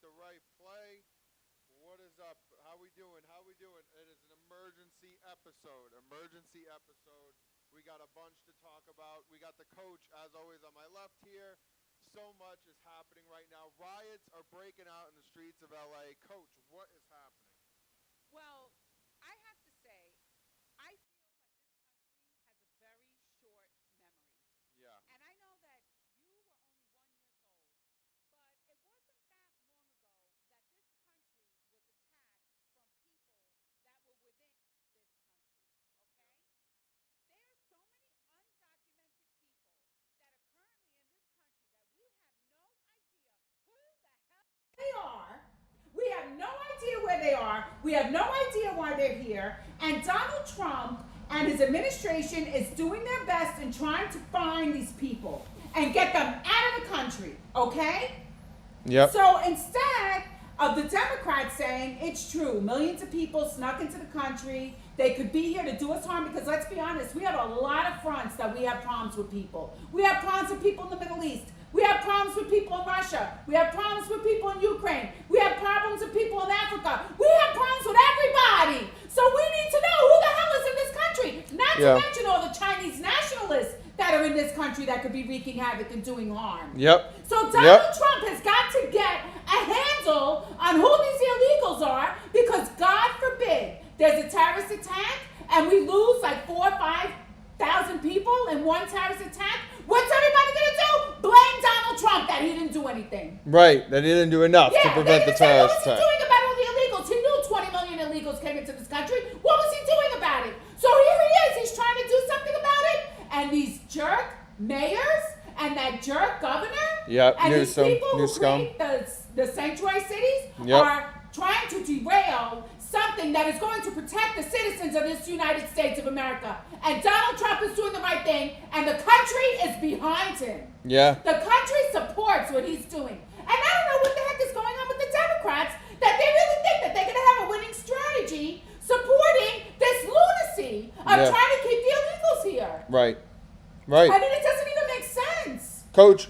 the right play. What is up? How we doing? How we doing? It is an emergency episode. Emergency episode. We got a bunch to talk about. We got the coach, as always, on my left here. So much is happening right now. Riots are breaking out in the streets of LA. Coach, what is happening? Well, I have to say, I feel like this country has a very short memory. Yeah. And I know that you were only 1 years old, but it wasn't that long ago that this country was attacked from people that were within this country. Yep. Okay? There are so many undocumented people that are currently in this country that we have no idea who the hell they are. We have no idea where they are. We have no idea why they're here. And Donald Trump and his administration is doing their best in trying to find these people and get them out of the country, okay? Yep. So instead of the Democrats saying it's true, millions of people snuck into the country, they could be here to do us harm, because let's be honest, we have a lot of fronts that we have problems with people. We have problems with people in the Middle East. We have problems with people in Russia. We have problems with people in Ukraine. We have problems with people in Africa. We have problems with everybody. So we need to know who the hell is in this country. Not to mention all the Chinese nationalists that are in this country that could be wreaking havoc and doing harm. Yep. So Donald Trump has got to get a handle on who these illegals are, because God forbid there's a terrorist attack and we lose like 4,000 or 5,000 people in one terrorist attack. What's everybody gonna do? Blame Donald Trump that he didn't do anything. Right, that he didn't do enough to prevent the terrorist attack. What was he doing about all the illegals? He knew 20 million illegals came into this country. What was he doing about it? So here he is. He's trying to do something about it. And these jerk mayors and that jerk governor and these people who create the sanctuary cities are trying to derail something that is going to protect the citizens of this United States of America. And Donald Trump is doing the right thing, and the country is behind him. Yeah. The country supports what he's doing. And I don't know what the heck is going on with the Democrats, that they really think that they're going to have a winning strategy supporting this lunacy of trying to keep the illegals here. Right. Right. I mean, it doesn't even make sense. Coach,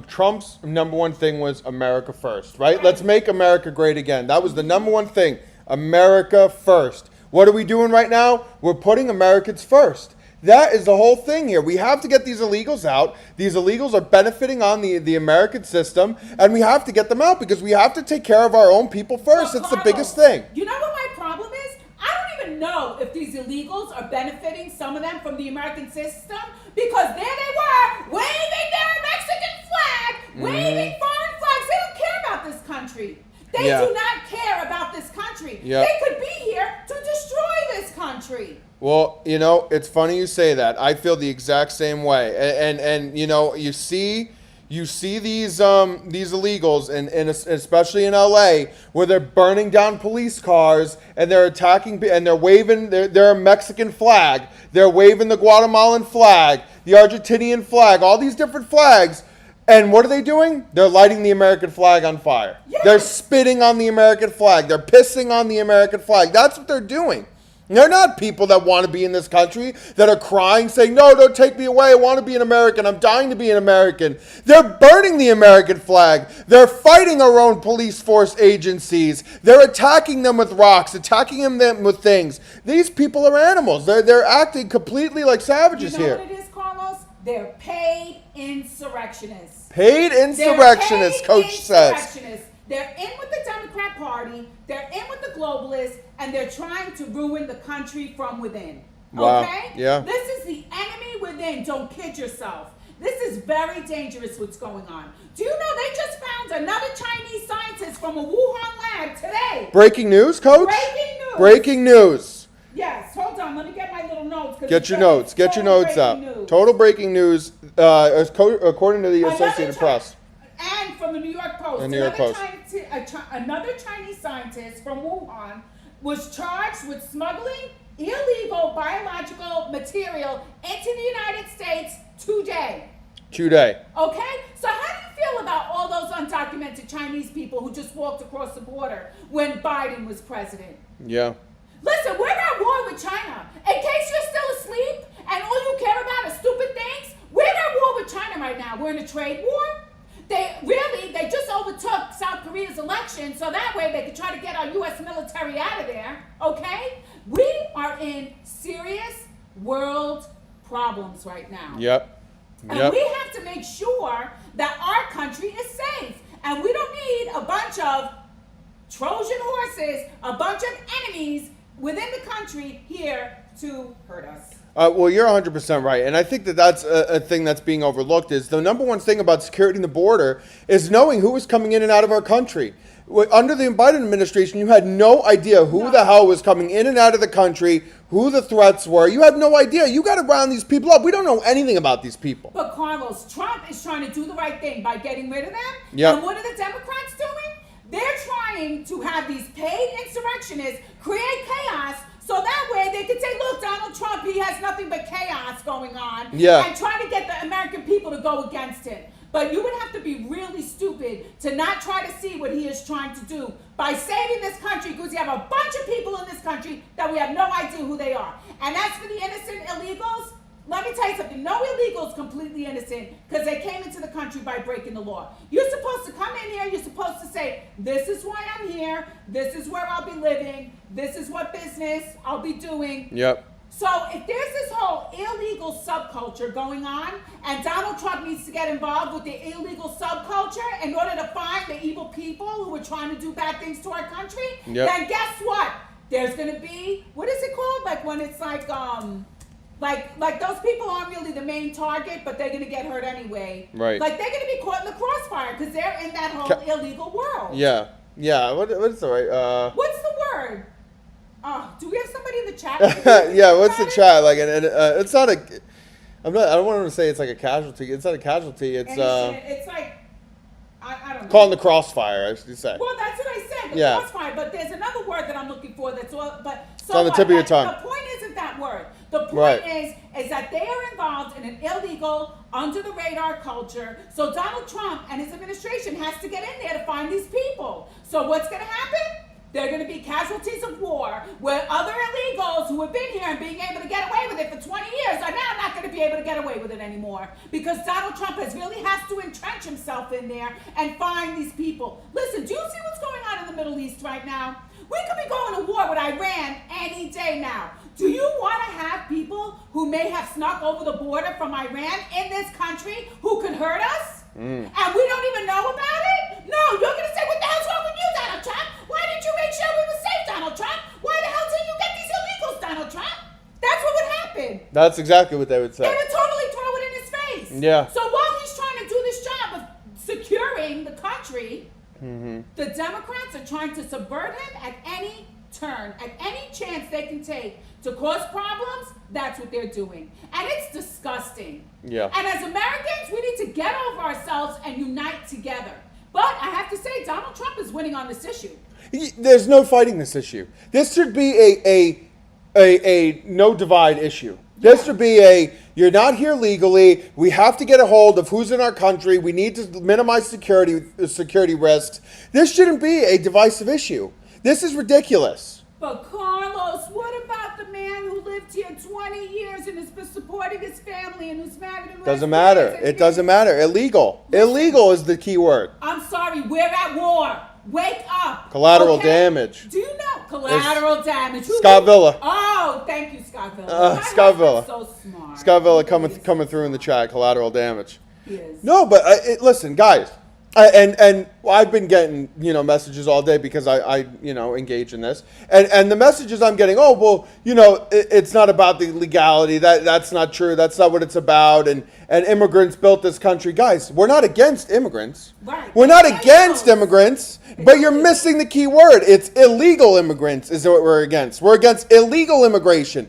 Trump's number one thing was America first, right? Let's make America great again. That was the number one thing. America first. What are we doing right now? We're putting Americans first. That is the whole thing here. We have to get these illegals out. These illegals are benefiting on the American system, and we have to get them out because we have to take care of our own people first. It's the biggest thing. You know what my problem is? I don't even know if these illegals are benefiting, some of them, from the American system, because there they were, waving their Mexican flag, waving foreign flags. They don't care about this country. They do not care about this country. They could be here to destroy this country. Well, you know, it's funny you say that. I feel the exact same way. And you know, you see these illegals, and especially in LA, where they're burning down police cars and they're attacking, and they're waving their Mexican flag. They're waving the Guatemalan flag, the Argentinian flag, all these different flags. And what are they doing? They're lighting the American flag on fire. Yes. They're spitting on the American flag. They're pissing on the American flag. That's what they're doing. They're not people that want to be in this country, that are crying, saying, no, don't take me away. I want to be an American. I'm dying to be an American. They're burning the American flag. They're fighting our own police force agencies. They're attacking them with rocks, attacking them with things. These people are animals. They're acting completely like savages here. You know what it is, Carlos? They're paid insurrectionists. Paid insurrectionists, Coach says. They're in with the Democrat Party, they're in with the globalists, and they're trying to ruin the country from within. Wow. Okay? Yeah. This is the enemy within. Don't kid yourself. This is very dangerous what's going on. Do you know they just found another Chinese scientist from a Wuhan lab today? Breaking news, Coach? Breaking news. Breaking news. Yes, hold on. Let me get my little notes. Get your notes. Get your notes up. News. Total breaking news, according to the Associated Press. And from the New York Post. Another Chinese scientist from Wuhan was charged with smuggling illegal biological material into the United States today. Okay? So how do you feel about all those undocumented Chinese people who just walked across the border when Biden was president? Yeah. Listen, we're at war with China. In case you're still asleep and all you care about are stupid things, we're at war with China right now. We're in a trade war. They just overtook South Korea's election, so that way they could try to get our U.S. military out of there, okay? We are in serious world problems right now. Yep. And we have to make sure that our country is safe. And we don't need a bunch of Trojan horses, a bunch of enemies within the country here to hurt us. Well, you're 100% right. And I think that that's a thing that's being overlooked is the number one thing about securing the border is knowing who is coming in and out of our country. Under the Biden administration, you had no idea who the hell was coming in and out of the country, who the threats were. You had no idea. You got to round these people up. We don't know anything about these people. But Carlos, Trump is trying to do the right thing by getting rid of them. Yep. And what are the Democrats doing? They're trying to have these paid insurrectionists create chaos so that way they could say, look, Donald Trump, he has nothing but chaos going on. Yeah. And try to get the American people to go against him. But you would have to be really stupid to not try to see what he is trying to do by saving this country, because you have a bunch of people in this country that we have no idea who they are. And as for the innocent illegals, let me tell you something. No illegal is completely innocent because they came into the country by breaking the law. You're supposed to come in here. You're supposed to say, this is why I'm here. This is where I'll be living. This is what business I'll be doing. Yep. So if there's this whole illegal subculture going on, and Donald Trump needs to get involved with the illegal subculture in order to find the evil people who are trying to do bad things to our country, then guess what? There's going to be, what is it called? Like when it's like those people aren't really the main target, but they're going to get hurt anyway. Right. Like they're going to be caught in the crossfire because they're in that whole illegal world. Yeah. Yeah. What is the right? What's the word? Oh, do we have somebody in the chat? Yeah. What's the chat like? And it's not a. I don't want to say it's like a casualty. It's not a casualty. It's It's like I don't know. Caught in the crossfire, I should say. Well, that's what I said. Yeah. Crossfire. But there's another word that I'm looking for. That's all. But so it's on the tip of your tongue. The point isn't that word. The point is that they are involved in an illegal, under the radar culture. So Donald Trump and his administration has to get in there to find these people. So what's going to happen? They're going to be casualties of war, where other illegals who have been here and being able to get away with it for 20 years are now not going to be able to get away with it anymore, because Donald Trump really has to entrench himself in there and find these people. Listen, do you see what's going on in the Middle East right now? We could be going to war with Iran any day now. Do you want to have people who may have snuck over the border from Iran in this country who could hurt us? And we don't even know about it? No, you're going to say, what the hell's wrong with you, Donald Trump? Why didn't you make sure we were safe, Donald Trump? Why the hell didn't you get these illegals, Donald Trump? That's what would happen. That's exactly what they would say. They would totally throw it in his face. Yeah. So while he's trying to do this job of securing the country, the Democrats are trying to subvert him at any turn, at any chance they can take to cause problems. That's what they're doing. And it's disgusting. Yeah. And as Americans, we need to get over ourselves and unite together. But I have to say, Donald Trump is winning on this issue. There's no fighting this issue. This should be a no divide issue. This should be you're not here legally. We have to get a hold of who's in our country. We need to minimize security risks. This shouldn't be a divisive issue. This is ridiculous. But Carlos, what about the man who lived here 20 years and has been supporting his family and who's married him? Doesn't matter. It doesn't matter. Illegal. Illegal is the key word. I'm sorry, we're at war. Wake up. Collateral damage. Do you know collateral damage? Scott Villa. Oh, thank you, Scott Villa. Scott Villa. So smart. Scott Villa coming through in the chat. Collateral damage. He is. No, but listen, guys. And I've been getting, messages all day because I engage in this. And the messages I'm getting, oh, well, it's not about the legality. That's not true. That's not what it's about. And immigrants built this country. Guys, we're not against immigrants. Right. We're not against immigrants, but you're missing the key word. It's illegal immigrants is what we're against. We're against illegal immigration.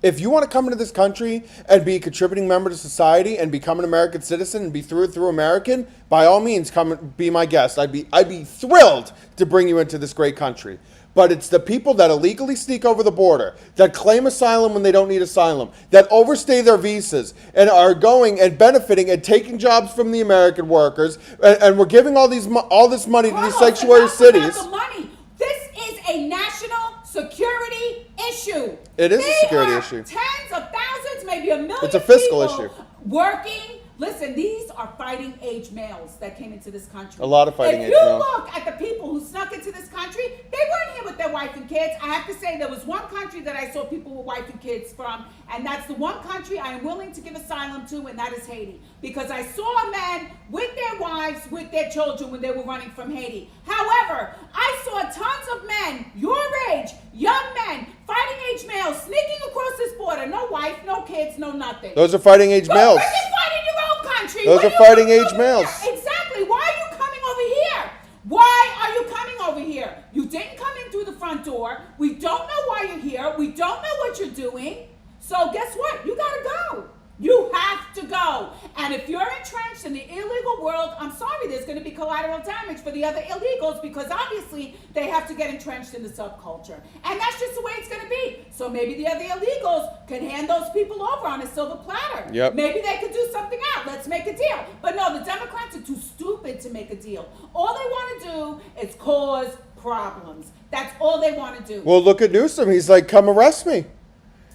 If you want to come into this country and be a contributing member to society and become an American citizen and be through American, by all means, come and be my guest. I'd be thrilled to bring you into this great country. But it's the people that illegally sneak over the border, that claim asylum when they don't need asylum, that overstay their visas and are going and benefiting and taking jobs from the American workers, and we're giving all this money to these sanctuary cities. The money. This is a national security issue. It is a security issue. Tens of thousands, maybe a million. It's a fiscal people issue. Working. Listen, these are fighting age males that came into this country. A lot of fighting age males. If males. you look at the people who snuck into this country, they weren't here with their wife and kids. I have to say, there was one country that I saw people with wife and kids from, and that's the one country I am willing to give asylum to, and that is Haiti. Because I saw men with their wives, with their children when they were running from Haiti. However, I saw tons of men, your age, young men, fighting age males, sneaking across this border. No wife, no kids, no nothing. Those are fighting age males. Go freaking fight in your own country. Those are fighting age males. Exactly. Why are you coming over here? Why are you coming over here? You didn't come in through the front door. We don't know why you're here. We don't know what you're doing. So guess what? You gotta go. You have to go. And if you're entrenched in the illegal world, I'm sorry, there's going to be collateral damage for the other illegals, because obviously they have to get entrenched in the subculture. And that's just the way it's going to be. So maybe the other illegals can hand those people over on a silver platter. Yep. Maybe they could do something out. Let's make a deal. But no, the Democrats are too stupid to make a deal. All they want to do is cause problems. That's all they want to do. Well, look at Newsom. He's like, come arrest me.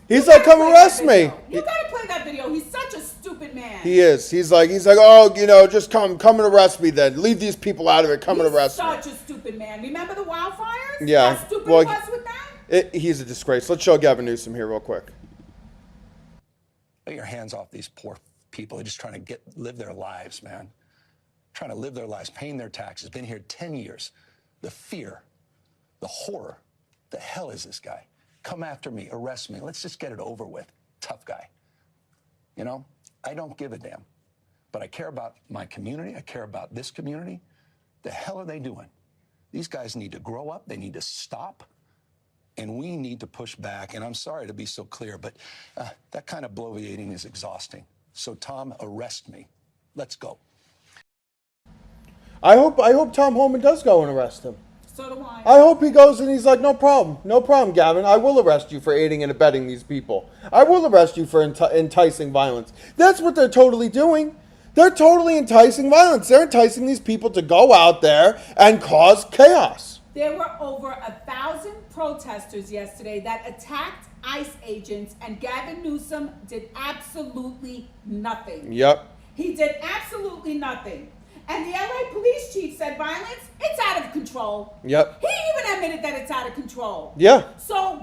He's like, come arrest me. You gotta play that video. He's such a stupid man. He is. He's like, oh, just come and arrest me then. Leave these people out of it. Come and arrest me. He's such a stupid man. Remember the wildfires? Yeah. How stupid Well, he was with that? He's a disgrace. Let's show Gavin Newsom here real quick. Get your hands off these poor people. They're just trying to live their lives, man. Trying to live their lives, paying their taxes. Been here 10 years. The fear, the horror. The hell is this guy? Come after me, arrest me. Let's just get it over with. Tough guy. You know, I don't give a damn. But I care about my community. I care about this community. The hell are they doing? These guys need to grow up. They need to stop. And we need to push back. And I'm sorry to be so clear, but that kind of bloviating is exhausting. So, Tom, arrest me. Let's go. I hope Tom Homan does go and arrest him. So do I. I hope he goes and he's like, no problem, Gavin. I will arrest you for aiding and abetting these people. I will arrest you for enticing violence. That's what they're totally doing. They're totally enticing violence. They're enticing these people to go out there and cause chaos. There were over 1,000 protesters yesterday that attacked ICE agents, and Gavin Newsom did absolutely nothing. Yep. He did absolutely nothing. And the LA police chief said violence, it's out of control. Yep. He even admitted that it's out of control. Yeah. So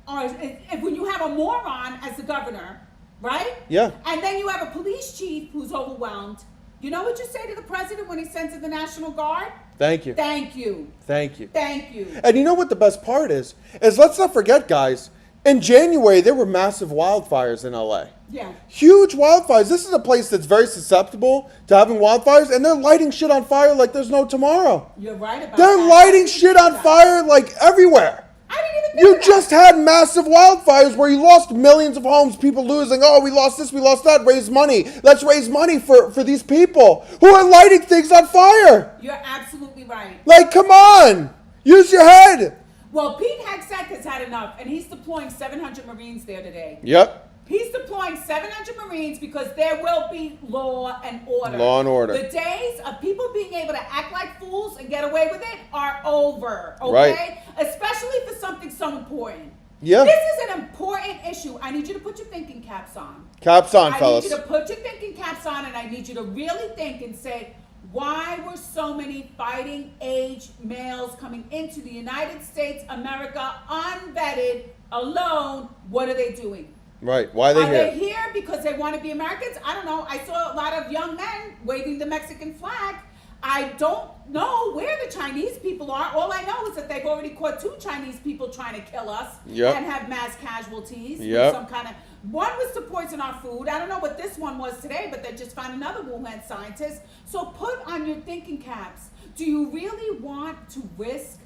if when you have a moron as the governor, right? Yeah. And then you have a police chief who's overwhelmed, you know what you say to the president when he sends in the National Guard? Thank you. Thank you. Thank you. Thank you. And you know what the best part is let's not forget, guys, in January, there were massive wildfires in LA. Yeah. Huge wildfires. This is a place that's very susceptible to having wildfires, and they're lighting shit on fire like there's no tomorrow. You're right about that. They're lighting shit on fire like everywhere. I didn't even think You of just had massive wildfires where you lost millions of homes, people losing, oh, we lost this, we lost that, raise money. Let's raise money for these people who are lighting things on fire. You're absolutely right. Like, come on. Use your head. Well, Pete Hegseth has had enough, and he's deploying 700 Marines there today. Yep. He's deploying 700 Marines because there will be law and order. Law and order. The days of people being able to act like fools and get away with it are over, okay? Right. Especially for something so important. Yeah. This is an important issue. I need you to put your thinking caps on. Caps on, fellas. I need you to put your thinking caps on, and I need you to really think and say, why were so many fighting age males coming into the United States, America, unvetted, alone? What are they doing? Right. Why are they Are here? they here because they want to be Americans? I don't know. I saw a lot of young men waving the Mexican flag. I don't know where the Chinese people are. All I know is that they've already caught 2 Chinese people trying to kill us and have mass casualties. Yep. Some kind of, one was to poison our food. I don't know what this one was today, but they just found another Wuhan scientist. So put on your thinking caps. Do you really want to risk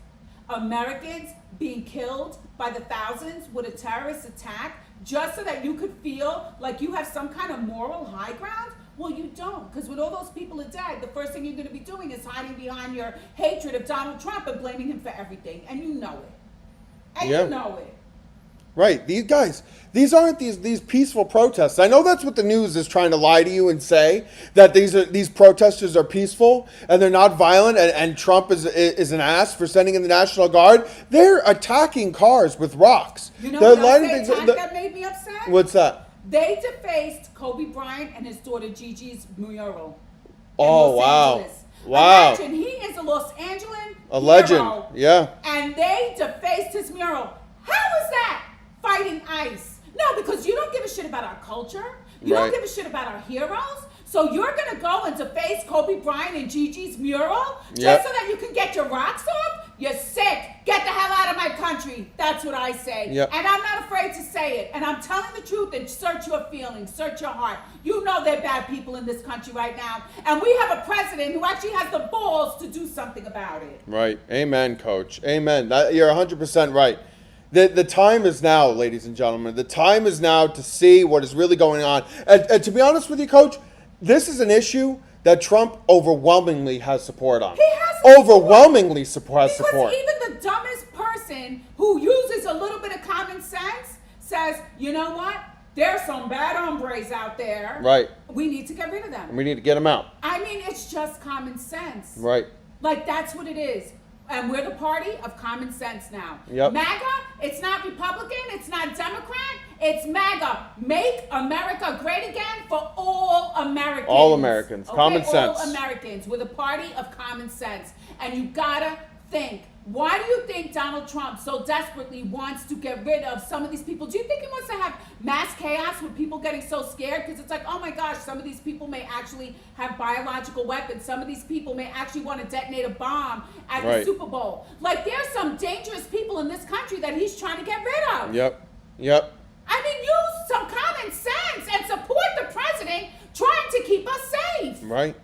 Americans being killed by the thousands with a terrorist attack just so that you could feel like you have some kind of moral high ground? Well, you don't, because when all those people are dead, the first thing you're going to be doing is hiding behind your hatred of Donald Trump and blaming him for everything, and you know it. And you know it. Right. These guys, these aren't these peaceful protests. I know that's what the news is trying to lie to you and say, that these protesters are peaceful and they're not violent, and Trump is an ass for sending in the National Guard. They're attacking cars with rocks. You know They're what else lighting they things. attacked that made me upset? What's that? They defaced Kobe Bryant and his daughter Gigi's mural. Oh, Los wow. Angeles. Wow. Imagine, he is a Los Angeles A legend. hero, Yeah. and they defaced his mural. How is that fighting ICE? No, because you don't give a shit about our culture. You Right. don't give a shit about our heroes. So you're going to go and deface Kobe Bryant and Gigi's mural just Yep. so that you can get your rocks off? You're sick. Get the hell out of my country. That's what I say. Yep. And I'm not afraid to say it. And I'm telling the truth, and search your feelings, search your heart. You know they're bad people in this country right now. And we have a president who actually has the balls to do something about it. Right. Amen, Coach. Amen. You're 100% right. The time is now, ladies and gentlemen. The time is now to see what is really going on. And to be honest with you, Coach, this is an issue that Trump overwhelmingly has support on. He has overwhelmingly has support. Because even the dumbest person who uses a little bit of common sense says, you know what? There's some bad hombres out there. Right. We need to get rid of them. And we need to get him out. I mean, it's just common sense. Right. Like, that's what it is. And we're the party of common sense now. Yep. MAGA, it's not Republican, it's not Democrat, it's MAGA. Make America great again for all Americans. All Americans. Okay? Common sense. All Americans. We're the party of common sense. And you gotta think. Why do you think Donald Trump so desperately wants to get rid of some of these people? Do you think he wants to have mass chaos with people getting so scared? Because it's like, oh my gosh, some of these people may actually have biological weapons. Some of these people may actually want to detonate a bomb at Right. the Super Bowl. Like, there's some dangerous people in this country that he's trying to get rid of. Yep. Yep. I mean, use some common sense and support the president trying to keep us safe. Right.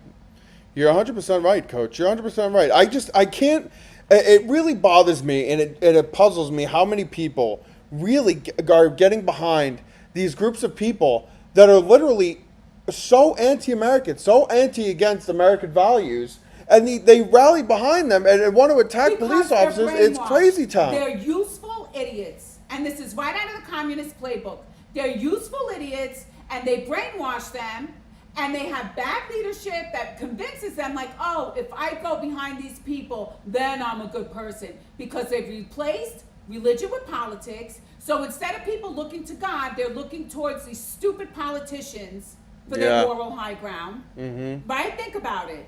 You're 100% right, Coach. You're 100% right. I can't. It really bothers me, and it puzzles me how many people really are getting behind these groups of people that are literally so anti-American, so anti-against American values, and they rally behind them and want to attack Because police they're officers. It's brainwashed. crazy town. They're useful idiots. And this is right out of the communist playbook. They're useful idiots, and they brainwash them, and they have bad leadership that convinces them, like, oh, if I go behind these people, then I'm a good person. Because they've replaced religion with politics. So instead of people looking to God, they're looking towards these stupid politicians for their moral high ground. Mm-hmm. Right? Think about it.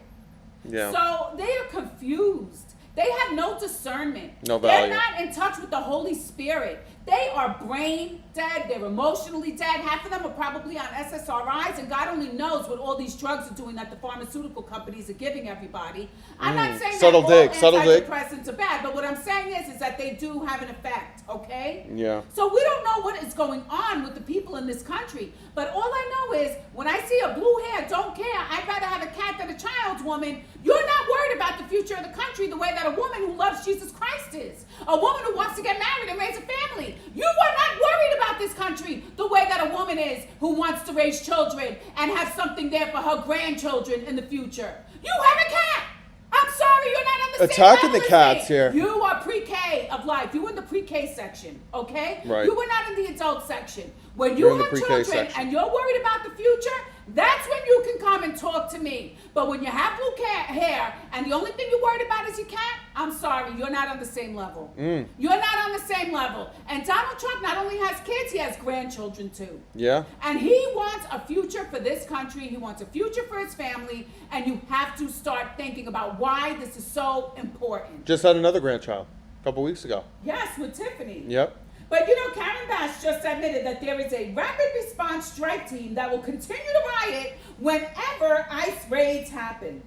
Yeah. So they are confused. They have no discernment. No value. They're not in touch with the Holy Spirit. They are brain dead. They're emotionally dead. Half of them are probably on SSRIs, and God only knows what all these drugs are doing that the pharmaceutical companies are giving everybody. I'm not saying Subtle dig, that subtle all dig. antidepressants are bad, but what I'm saying is that they do have an effect, okay? Yeah. So we don't know what is going on with the people in this country, but all I know is when I see a blue hair, don't care, I'd rather have a cat than a child's woman. You're not worried about the future of the country the way that a woman who loves Jesus Christ is. A woman who wants to get married and raise a family. You are not worried about this country the way that a woman is who wants to raise children and have something there for her grandchildren in the future. You have a cat. I'm sorry, you're not on the same Attacking level the as cats me. here. You are pre-K of life. You were in the pre-K section, okay? Right. You were not in the adult section. When You're you in the have pre-K children section. and you're worried about the future, that's when you can come and talk to me. But when you have blue hair and the only thing you're worried about is your cat, I'm sorry, you're not on the same level. You're not on the same level. And Donald Trump not only has kids, he has grandchildren too. Yeah. And he wants a future for this country. He wants a future for his family. And you have to start thinking about why this is so important. Just had another grandchild a couple weeks ago. Yes, with Tiffany. Yep. But you know, Karen Bass just admitted that there is a rapid response strike team that will continue to riot whenever ICE raids happen.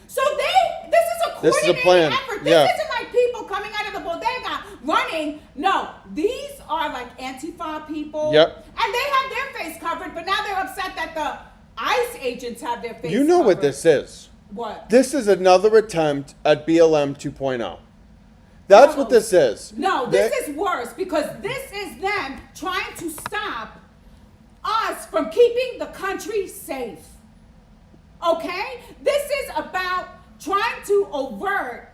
So this is a This is a coordinated plan. effort. Yeah. This isn't like people coming out of the bodega running. No, these are like Antifa people. Yep. And they have their face covered, but now they're upset that the ICE agents have their face You know covered. what this is. What? This is another attempt at BLM 2.0. That's what this is. No, this is worse because this is them trying to stop us from keeping the country safe. Okay? This is about trying to avert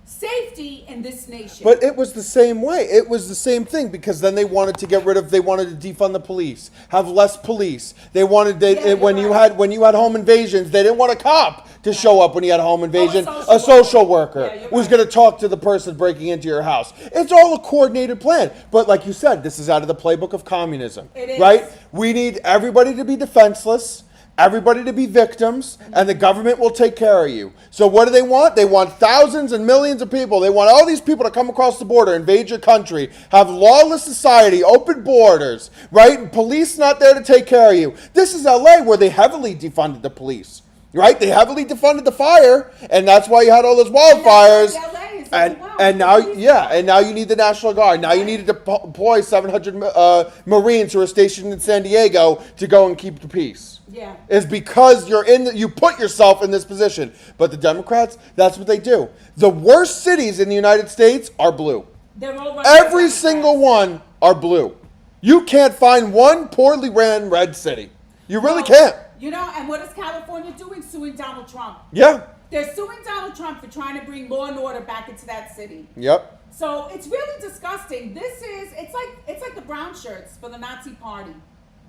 safety in this nation. But it was the same way. It was the same thing because then they wanted to they wanted to defund the police, have less police. They wanted when you had home invasions, they didn't want a cop to show up when you had a home invasion. A social worker was going to talk to the person breaking into your house. It's all a coordinated plan. But like you said, this is out of the playbook of communism, right? We need everybody to be defenseless, everybody to be victims, and the government will take care of you. So what do they want? They want thousands and millions of people. They want all these people to come across the border, invade your country, have lawless society, open borders, right? And police not there to take care of you. This is LA where they heavily defunded the police, right? They heavily defunded the fire, and that's why you had all those wildfires. And now you need the National Guard. Now you need to deploy 700 Marines who are stationed in San Diego to go and keep the peace. Yeah. Is because you put yourself in this position. But the Democrats, that's what they do. The worst cities in the United States are blue. They're all Every single one are blue. You can't find one poorly ran red city. You really can't. You know, and what is California doing? Suing Donald Trump. Yeah. They're suing Donald Trump for trying to bring law and order back into that city. Yep. So it's really disgusting. It's like the brown shirts for the Nazi Party.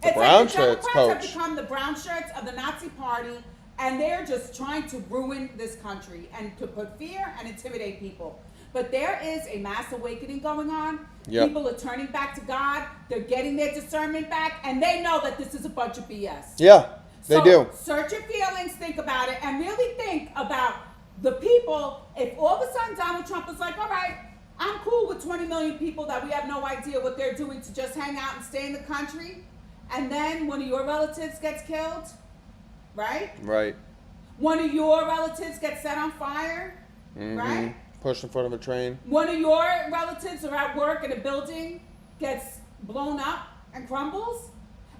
The brown shirts, Democrats coach. have become the brown shirts of the Nazi Party, and they're just trying to ruin this country and to put fear and intimidate people. But there is a mass awakening going on. Yep. People are turning back to God. They're getting their discernment back, and they know that this is a bunch of BS. Yeah, they do. Search your feelings, think about it, and really think about the people. If all of a sudden Donald Trump is like, all right, I'm cool with 20 million people that we have no idea what they're doing to just hang out and stay in the country, and then one of your relatives gets killed, right? Right. One of your relatives gets set on fire, right? Pushed in front of a train. One of your relatives are at work in a building, gets blown up and crumbles.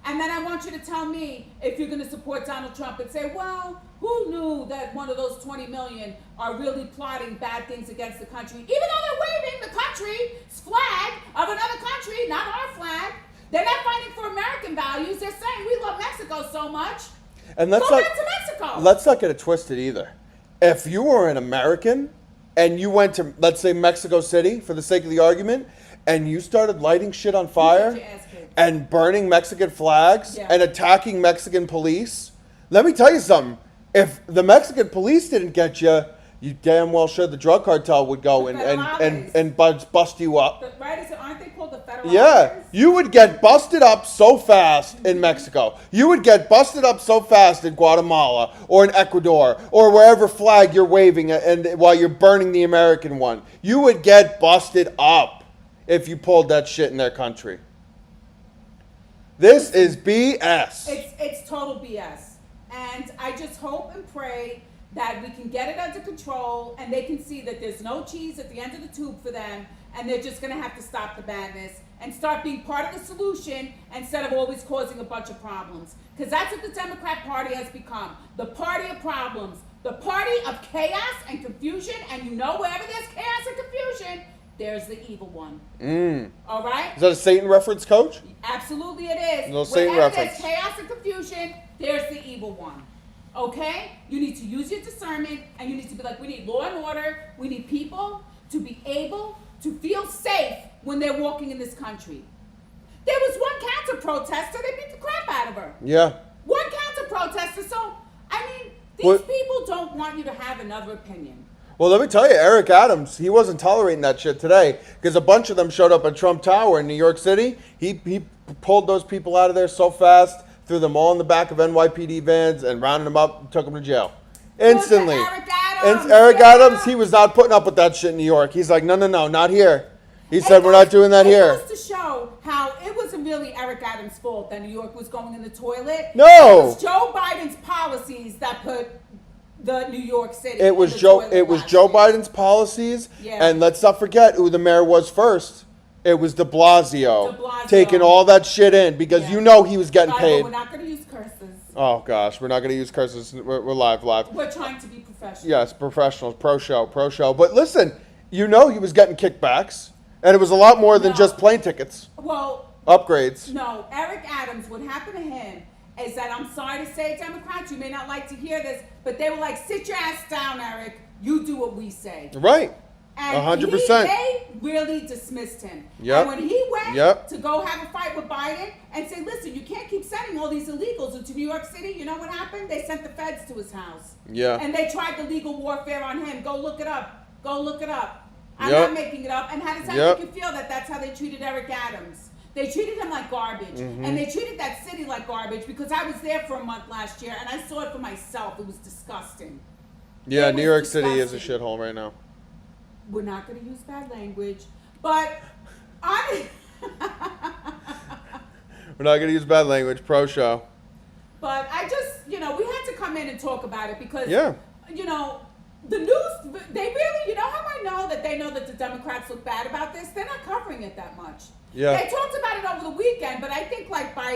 And then I want you to tell me if you're going to support Donald Trump and say, well, who knew that one of those 20 million are really plotting bad things against the country? Even though they're waving the country's flag of another country, not our flag. They're not fighting for American values. They're saying we love Mexico so much. And Go back to Mexico. Let's not get it twisted either. If you were an American and you went to, let's say, Mexico City, for the sake of the argument, and you started lighting shit on fire and burning Mexican flags and attacking Mexican police, let me tell you something. If the Mexican police didn't get you, you damn well sure the drug cartel would go and bust you up. Right? Aren't they called the federal? Yeah, you would get busted up so fast in Mexico. You would get busted up so fast in Guatemala or in Ecuador or wherever flag you're waving and while you're burning the American one. You would get busted up if you pulled that shit in their country. This is BS. It's total BS. And I just hope and pray that we can get it under control and they can see that there's no cheese at the end of the tube for them and they're just going to have to stop the madness and start being part of the solution instead of always causing a bunch of problems. Because that's what the Democrat Party has become. The party of problems. The party of chaos and confusion. And you know wherever there's chaos and confusion, there's the evil one. All right? Is that a Satan reference, Coach? Absolutely it is. No Satan Wherever reference. there's chaos and confusion, there's the evil one. Okay? You need to use your discernment and you need to be like, we need law and order. We need people to be able to feel safe when they're walking in this country. There was one counter protester, they beat the crap out of her. Yeah. One counter protester. So, I mean, these people don't want you to have another opinion. Well, let me tell you, Eric Adams, he wasn't tolerating that shit today because a bunch of them showed up at Trump Tower in New York City. He pulled those people out of there so fast, threw them all in the back of NYPD vans and rounded them up and took them to jail. Instantly. Eric Adams, he was not putting up with that shit in New York. He's like, no, not here. He said, we're not doing that here. It goes to show how it wasn't really Eric Adams' fault that New York was going in the toilet. No. It was Joe Biden's policies that put the New York City It was Joe Biden's policies. Yeah. And let's not forget who the mayor was first. It was de Blasio. Taking all that shit in because you know he was getting paid. We're not going to use curses. Oh, gosh. We're not going to use curses. We're live. We're trying to be professional. Yes, professionals. Pro show. But listen, you know he was getting kickbacks. And it was a lot more than just plane tickets. Well. Upgrades. No, Eric Adams, what happened to him is that, I'm sorry to say, Democrats, you may not like to hear this, but they were like, sit your ass down, Eric. You do what we say. Right. And 100%. they really dismissed him. Yep. And when he went Yep. to go have a fight with Biden and say, listen, you can't keep sending all these illegals into New York City, you know what happened? They sent the feds to his house. Yeah. And they tried the legal warfare on him. Go look it up. Go look it up. I'm Yep. not making it up. And how does that Yep. make you feel that that's how they treated Eric Adams? They treated him like garbage. Mm-hmm. And they treated that city like garbage because I was there for a month last year and I saw it for myself. It was disgusting. Yeah, It New was York City is a disgusting. shithole right now. We're not going to use bad language, but I. We're not going to use bad language. Pro show. But I just, we had to come in and talk about it because, Yeah. the news, they really, how I know that they know that the Democrats look bad about this? They're not covering it that much. Yeah. They talked about it over the weekend, but I think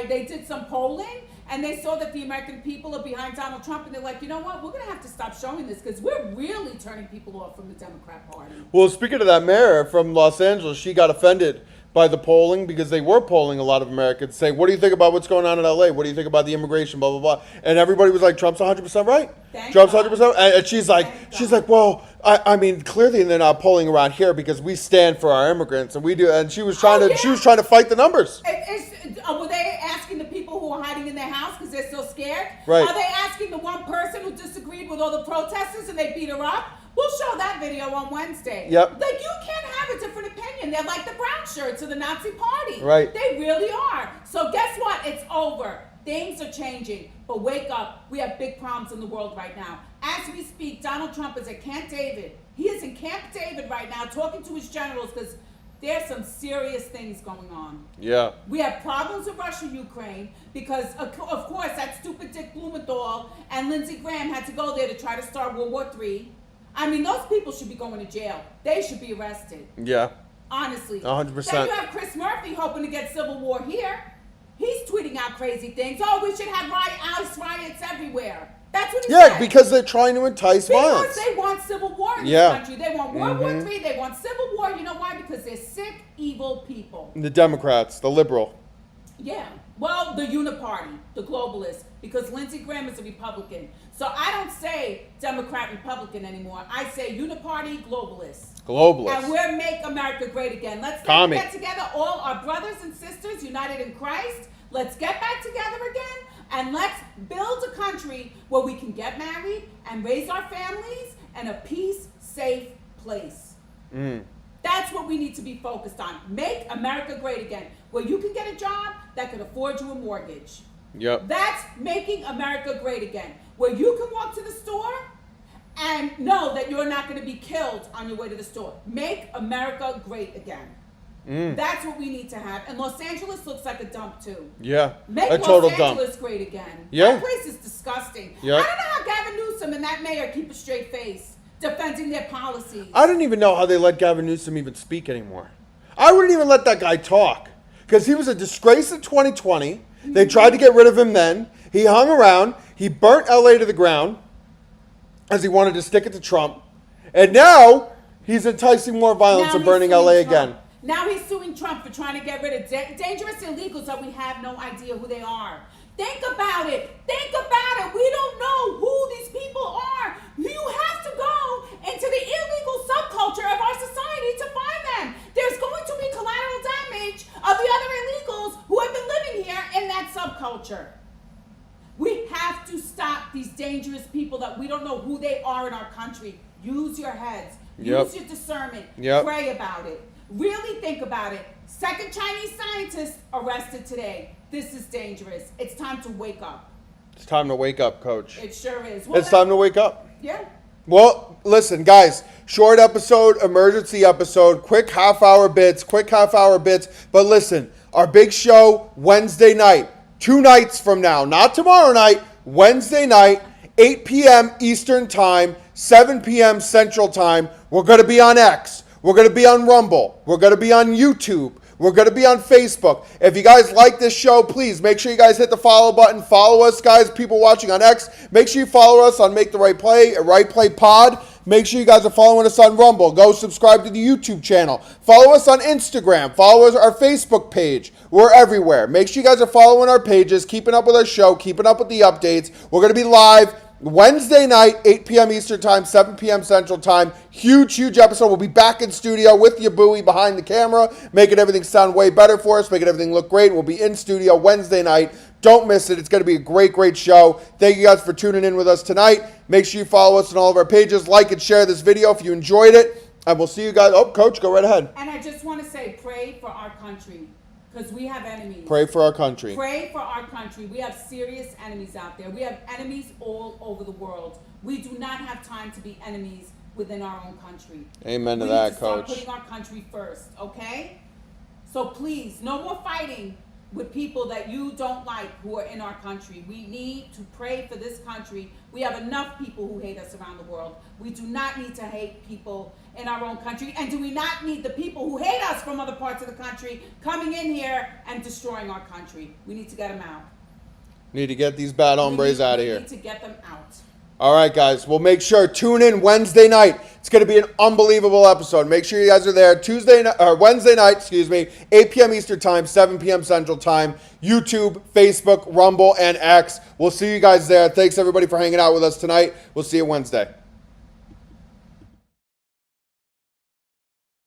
they did some polling and they saw that the American people are behind Donald Trump and they're like, you know what, we're going to have to stop showing this because we're really turning people off from the Democrat Party. Well, speaking of that mayor from Los Angeles, she got offended by the polling because they were polling a lot of Americans saying, what do you think about what's going on in LA? What do you think about the immigration, blah, blah, blah. And everybody was like, Trump's 100% right. Trump's 100%. And she's like, well, I mean, clearly they're not polling around here because we stand for our immigrants and we do. And she was trying to fight the numbers. Were they asking the people who are hiding in their house because they're so scared? Right. Are they asking the one person who disagreed with all the protesters and they beat her up? We'll show that video on Wednesday. Yep. Like, you can't have a different opinion. They're like the brown shirts of the Nazi party. Right. They really are. So guess what? It's over. Things are changing. But wake up. We have big problems in the world right now. As we speak, Donald Trump is at Camp David. He is in Camp David right now talking to his generals because there's some serious things going on. Yeah. We have problems with Russia, Ukraine, because of course that stupid Dick Blumenthal and Lindsey Graham had to go there to try to start World War III. I mean, those people should be going to jail. They should be arrested. Yeah. Honestly. 100%. Then you have Chris Murphy hoping to get civil war here. He's tweeting out crazy things. Oh, we should have riots everywhere. That's what he said. Yeah, because they're trying to entice violence. Because they want civil war in this Yeah. country. They want World War III. They want civil war. You know why? Because they're sick, evil people. The Democrats, the liberal. Yeah. Well, the uniparty, the globalists, because Lindsey Graham is a Republican. So I don't say Democrat, Republican anymore. I say uniparty, globalists. Globalists. And we're Make America Great Again. Let's Commie. get together, all our brothers and sisters united in Christ. Let's get back together again. And let's build a country where we can get married and raise our families in a peace, safe place. That's what we need to be focused on. Make America great again. Where you can get a job that can afford you a mortgage. Yep. That's making America great again. Where you can walk to the store and know that you're not going to be killed on your way to the store. Make America great again. That's what we need to have. And Los Angeles looks like a dump too. Yeah. Make a Los total dump. Angeles great again. Yeah. That place is disgusting. Yeah. I don't know how Gavin Newsom and that mayor keep a straight face defending their policies. I didn't even know how they let Gavin Newsom even speak anymore. I wouldn't even let that guy talk because he was a disgrace in 2020. They tried to get rid of him then. He hung around. He burnt LA to the ground as he wanted to stick it to Trump. And now he's enticing more violence Now and he's burning suing LA Trump. again. Now he's suing Trump for trying to get rid of dangerous illegals that we have no idea who they are. Think about it. Think about it. We don't know who these people are. You have to go into the illegal subculture of our society to find them. There's going to be collateral damage of the other illegals who have been living here in that subculture. We have to stop these dangerous people that we don't know who they are in our country. Use your heads. Yep. Use your discernment. Yep. Pray about it. Really think about it. Second Chinese scientist arrested today. This is dangerous. It's time to wake up. It's time to wake up, Coach. It sure is. Well, It's time to wake up. Yeah. Well, listen, guys, short episode, emergency episode, quick half-hour bits. But listen, our big show Wednesday night, 2 nights from now, not tomorrow night, Wednesday night, 8 p.m. Eastern Time, 7 p.m. Central Time. We're going to be on X. We're going to be on Rumble. We're going to be on YouTube. We're going to be on Facebook. If you guys like this show, please make sure you guys hit the follow button. Follow us, guys, people watching on X. Make sure you follow us on Make the Right Play, Right Play Pod. Make sure you guys are following us on Rumble. Go subscribe to the YouTube channel. Follow us on Instagram. Follow us our Facebook page. We're everywhere. Make sure you guys are following our pages, keeping up with our show, keeping up with the updates. We're going to be live Wednesday night, 8 p.m. Eastern Time, 7 p.m. Central Time. Huge, huge episode. We'll be back in studio with Yabui behind the camera, making everything sound way better for us, making everything look great. We'll be in studio Wednesday night. Don't miss it. It's going to be a great, great show. Thank you guys for tuning in with us tonight. Make sure you follow us on all of our pages. Like and share this video if you enjoyed it. And we'll see you guys. Oh, Coach, go right ahead. And I just want to say, pray for our country, because we have enemies. Pray for our country. Pray for our country. We have serious enemies out there. We have enemies all over the world. We do not have time to be enemies within our own country. Amen to we that, need to start Coach. putting our country first, okay? So please, no more fighting with people that you don't like who are in our country. We need to pray for this country. We have enough people who hate us around the world. We do not need to hate people in our own country. And do we not need the people who hate us from other parts of the country coming in here and destroying our country? We need to get them out. Need to get these bad hombres out of here. We need to get them out. All right, guys. Well, make sure tune in Wednesday night. It's going to be an unbelievable episode. Make sure you guys are there Wednesday night, 8 p.m. Eastern Time, 7 p.m. Central Time. YouTube, Facebook, Rumble, and X. We'll see you guys there. Thanks everybody for hanging out with us tonight. We'll see you Wednesday.